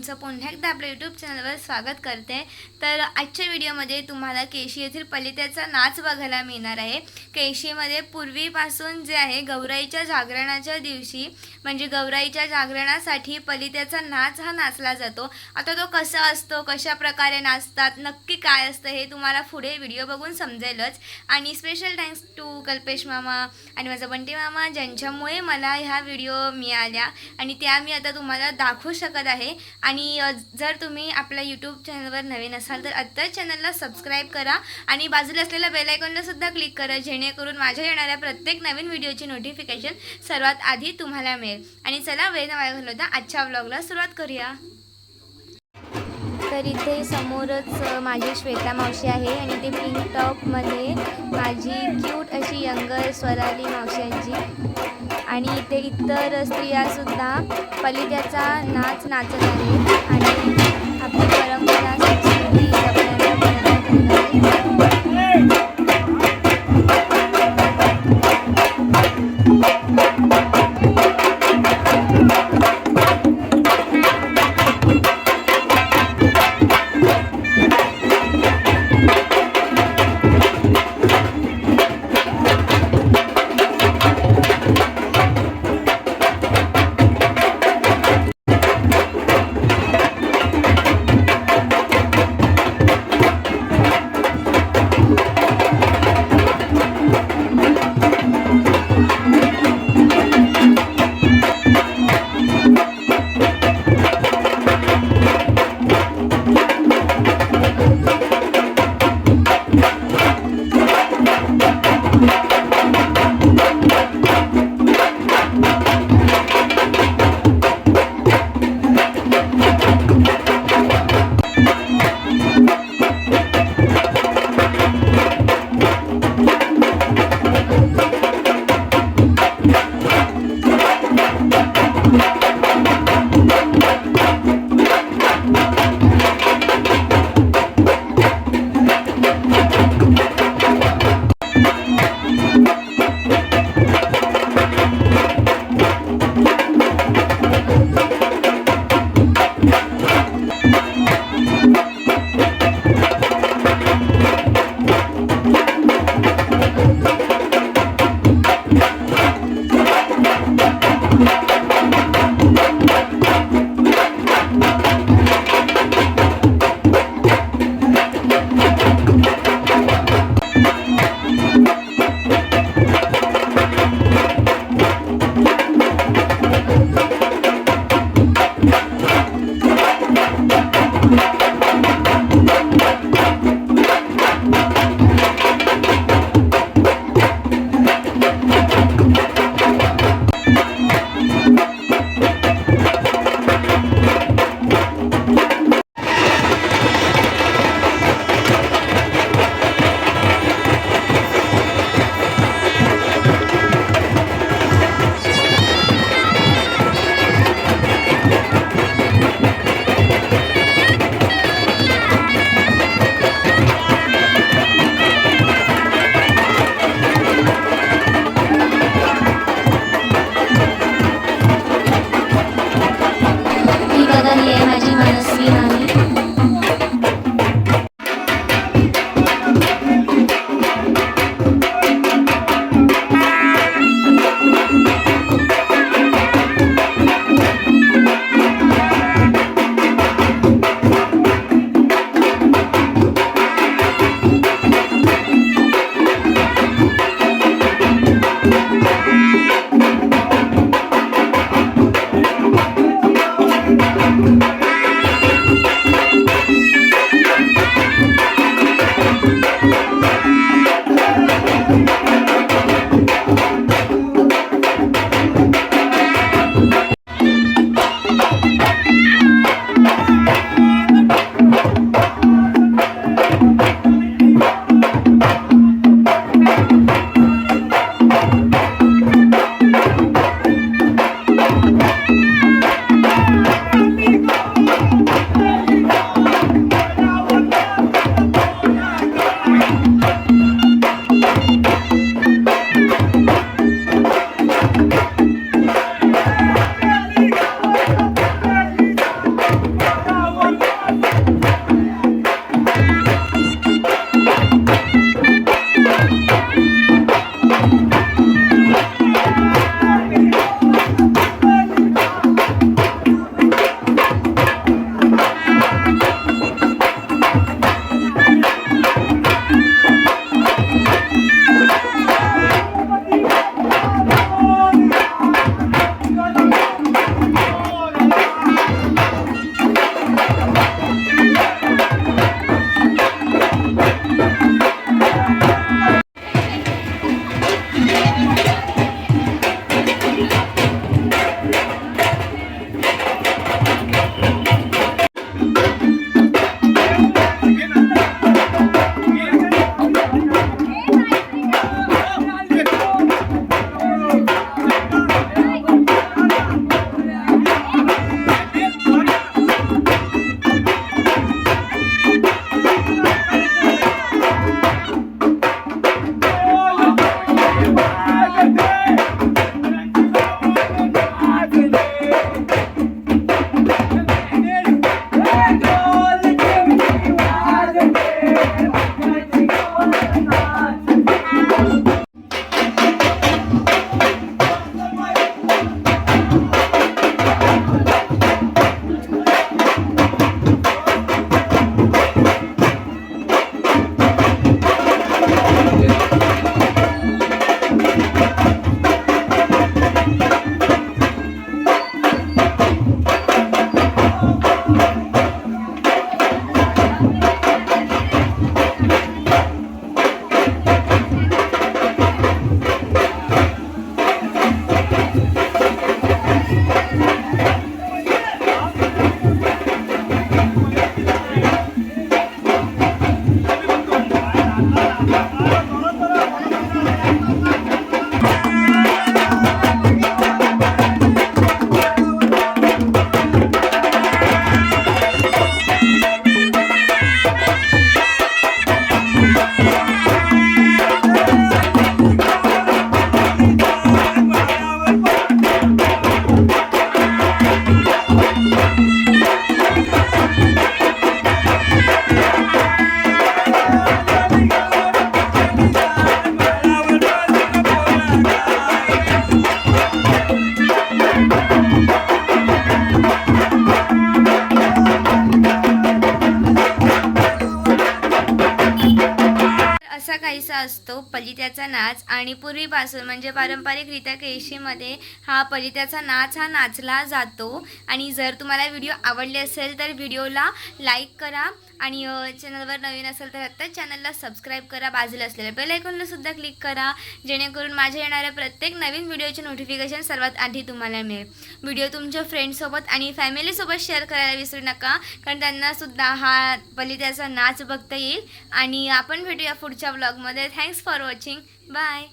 तुमचं पुन्हा एकदा आपल्या यूट्यूब चॅनलवर स्वागत करते। तर आजच्या व्हिडिओमध्ये तुम्हाला केशी येथील पलित्याचा नाच बघायला मिळणार आहे। केशीमध्ये पूर्वीपासून जे आहे गौराईच्या जागरणाच्या दिवशी म्हणजे गौराईच्या जागरणासाठी पलित्याचा नाच हा नाचला जातो। आता तो कसा असतो, कशा प्रकारे नाचतात, नक्की काय असतं हे तुम्हाला पुढे व्हिडिओ बघून समजेलच। आणि स्पेशल थँक्स टू कल्पेश मामा आणि माझा बंटी मामा ज्यांच्यामुळे मला ह्या व्हिडिओ मिळाल्या आणि त्या मी आता तुम्हाला दाखवू शकत आहे। आणि जर तुम्ही आपल्या यूट्यूब चॅनलवर नवीन असाल तर आत्ताच चॅनलला सबस्क्राईब करा आणि बाजूला असलेल्या बेल आयकॉनला सुद्धा क्लिक करा, जेणेकरून माझ्या येणाऱ्या प्रत्येक नवीन व्हिडिओची नोटिफिकेशन सर्वात आधी तुम्हाला मिळेल। आणि चला वेळ न वाया घालवता आजच्या व्लॉगला सुरुवात करूया। तर इथे समोरच माझी श्वेता मावशी आहे आणि ते पिंक टॉपमध्ये माझी क्यूट अशी यंगर स्वराली मावशांची। आणि इथे इतर स्त्रियासुद्धा पलित्याचा नाच नाचत आहेत आणि आपली परंपरा संस्कृती जपण्याचा प्रयत्न करत आहेत। असा काहीसा असतो पलित्याचा नाच आणि पूर्वीपासून म्हणजे पारंपरिकरित्या केशीमध्ये हा पलित्याचा नाच हा नाचला जातो. आणि जर तुम्हाला व्हिडिओ आवडले असेल तर व्हिडिओला लाईक करा आणि चॅनलवर नवीन असेल तर आत्ताच चॅनलला सबस्क्राईब करा. बाजूला असलेल्या बेल आयकॉनला सुद्धा क्लिक करा जेणेकरून माझ्या येणाऱ्या प्रत्येक नवीन व्हिडिओचे नोटिफिकेशन सर्वात आधी तुम्हाला मिळेल. व्हिडिओ तुमच्या फ्रेंड्ससोबत आणि फॅमिलीसोबत शेअर करायला विसरू नका कारण त्यांनासुद्धा हा पलित्याचा नाच बघता येईल. आणि आपण भेटूया पुढच्या व्लॉगमध्ये. Thanks for watching. बाय.